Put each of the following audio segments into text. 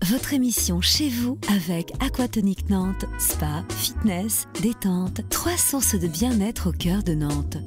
votre émission chez vous avec Aquatonic Nantes, spa, fitness, détente, 3 sources de bien-être au cœur de Nantes.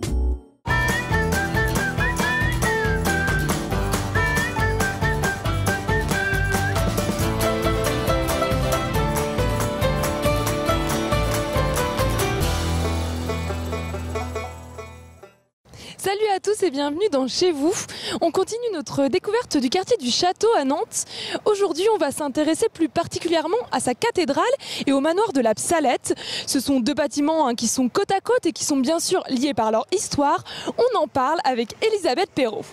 Salut à tous et bienvenue dans Chez vous. On continue notre découverte du quartier du Château à Nantes. Aujourd'hui, on va s'intéresser plus particulièrement à sa cathédrale et au manoir de la Psalette. Ce sont deux bâtiments qui sont côte à côte et qui sont bien sûr liés par leur histoire. On en parle avec Elisabeth Perrault.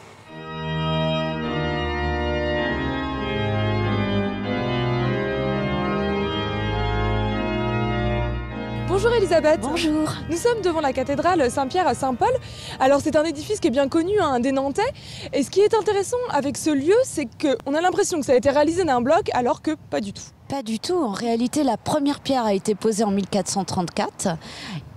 Bonjour Elisabeth. Bonjour. Nous sommes devant la cathédrale Saint-Pierre à Saint-Paul. Alors c'est un édifice qui est bien connu, des Nantais. Et ce qui est intéressant avec ce lieu, c'est qu'on a l'impression que ça a été réalisé d'un bloc, alors que pas du tout. Pas du tout. En réalité, la première pierre a été posée en 1434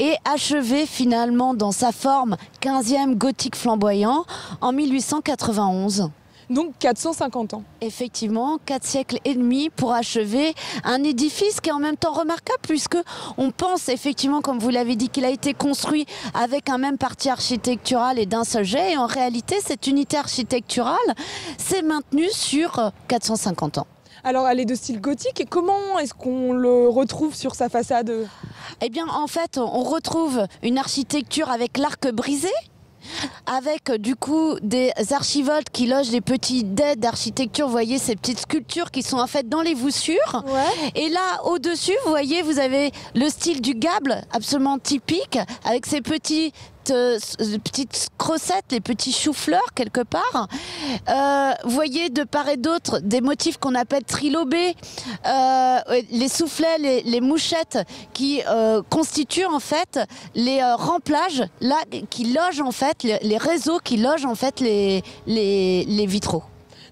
et achevée finalement dans sa forme 15e gothique flamboyant en 1891. Donc 450 ans. Effectivement, 4 siècles et demi pour achever un édifice qui est en même temps remarquable puisque on pense effectivement, comme vous l'avez dit, qu'il a été construit avec un même parti architectural et d'un seul jet. Et en réalité, cette unité architecturale s'est maintenue sur 450 ans. Alors elle est de style gothique et comment est-ce qu'on le retrouve sur sa façade? Eh bien en fait, on retrouve une architecture avec l'arc brisé, avec du coup des archivoltes qui logent des petits dés d'architecture. Vous voyez ces petites sculptures qui sont en fait dans les voussures. Ouais. Et là au-dessus, vous voyez, vous avez le style du gable absolument typique avec ces petites crossettes, les petits choux-fleurs quelque part. Vous voyez de part et d'autre des motifs qu'on appelle trilobés, les soufflets, les mouchettes qui constituent en fait les remplages là, qui logent en fait les réseaux qui logent en fait les vitraux.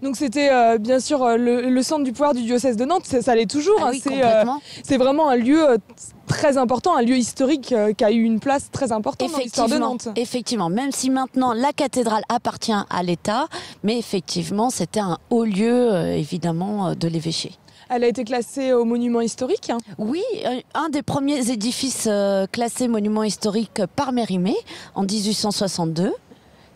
Donc c'était bien sûr le centre du pouvoir du diocèse de Nantes, ça l'est toujours. Ah oui, complètement. C'est vraiment un lieu très important, un lieu historique qui a eu une place très importante dans l'histoire de Nantes. Effectivement, même si maintenant la cathédrale appartient à l'État, mais effectivement c'était un haut lieu évidemment de l'évêché. Elle a été classée au monument historique. Oui, un des premiers édifices classés monument historique par Mérimée en 1862.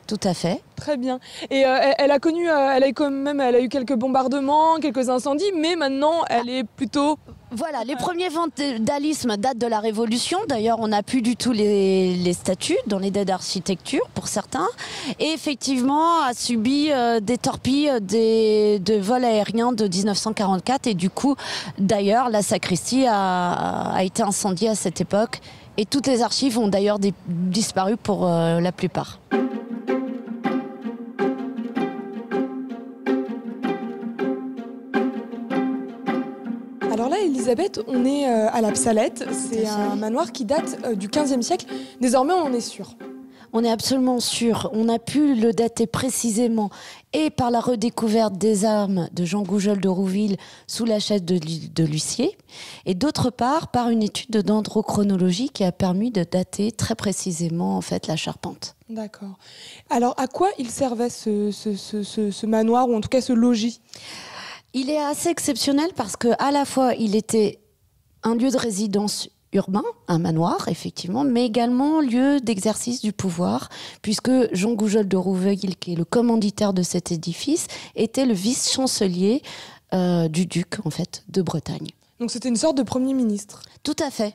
Tout à fait. Très bien. Et elle a eu quelques bombardements, quelques incendies, mais maintenant elle est plutôt... Voilà, les premiers vandalismes datent de la Révolution. D'ailleurs, on n'a plus du tout les statues dans les dés d'architecture pour certains. Et effectivement, a subi des torpilles de vols aériens de 1944. Et du coup, d'ailleurs, la sacristie a été incendiée à cette époque. Et toutes les archives ont d'ailleurs disparu pour la plupart. Alors là, Elisabeth, on est à la Psalette. C'est un manoir qui date du XVe siècle. Désormais, on en est sûr. On est absolument sûr. On a pu le dater précisément et par la redécouverte des armes de Jean Gougeol de Rouville sous la chaise de Lucier, et d'autre part par une étude de dendrochronologie qui a permis de dater très précisément en fait la charpente. D'accord. Alors, à quoi il servait ce manoir, ou en tout cas ce logis ? Il est assez exceptionnel parce que à la fois il était un lieu de résidence urbain, un manoir effectivement, mais également lieu d'exercice du pouvoir, puisque Jean Gougeol de Rouville, qui est le commanditaire de cet édifice, était le vice-chancelier du duc en fait de Bretagne. Donc c'était une sorte de premier ministre. Tout à fait.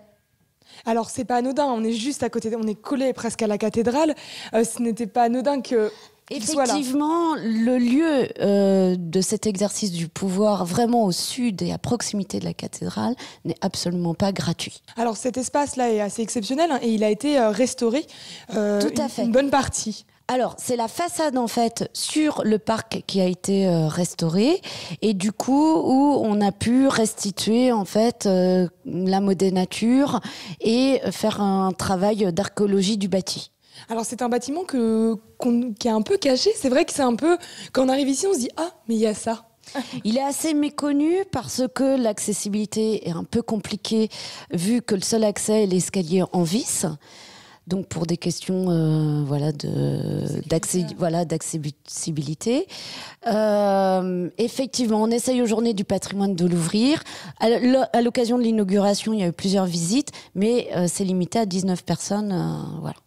Alors c'est pas anodin, on est juste à côté, on est collé presque à la cathédrale. Ce n'était pas anodin que... Effectivement, le lieu de cet exercice du pouvoir vraiment au sud et à proximité de la cathédrale n'est absolument pas gratuit. Alors cet espace-là est assez exceptionnel et il a été restauré Tout à fait. Une bonne partie. Alors, c'est la façade en fait sur le parc qui a été restaurée et du coup où on a pu restituer en fait la modénature et faire un travail d'archéologie du bâti. Alors c'est un bâtiment qui est un peu caché. C'est vrai que c'est un peu... Quand on arrive ici, on se dit « Ah, mais il y a ça ». Il est assez méconnu parce que l'accessibilité est un peu compliquée vu que le seul accès est l'escalier en vis. donc pour des questions d'accessibilité. Effectivement, on essaye aux Journées du patrimoine de l'ouvrir. À l'occasion de l'inauguration, il y a eu plusieurs visites, mais c'est limité à 19 personnes. Voilà.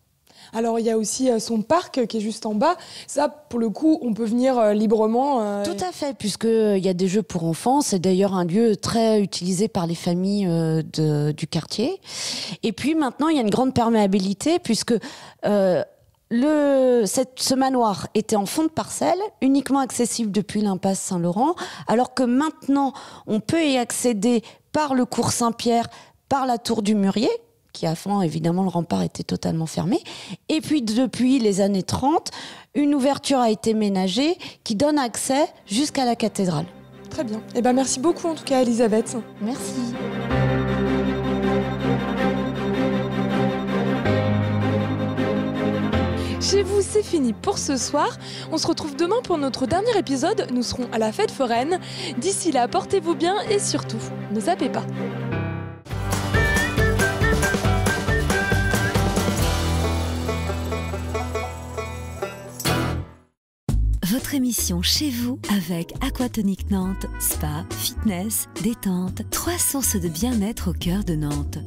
Alors il y a aussi son parc qui est juste en bas. Ça, pour le coup, on peut venir librement. Tout à fait, puisqu'il y a des jeux pour enfants. C'est d'ailleurs un lieu très utilisé par les familles du quartier. Et puis maintenant, il y a une grande perméabilité, puisque ce manoir était en fond de parcelle, uniquement accessible depuis l'impasse Saint-Laurent, alors que maintenant, on peut y accéder par le cours Saint-Pierre, par la tour du Mûrier, qui avant, évidemment, le rempart était totalement fermé. Et puis, depuis les années 30, une ouverture a été ménagée qui donne accès jusqu'à la cathédrale. Très bien. Eh ben, merci beaucoup, en tout cas, Elisabeth. Merci. Chez vous, c'est fini pour ce soir. On se retrouve demain pour notre dernier épisode. Nous serons à la fête foraine. D'ici là, portez-vous bien et surtout, ne zappez pas. Votre émission Chez vous avec Aquatonic Nantes, spa, fitness, détente, 3 sources de bien-être au cœur de Nantes.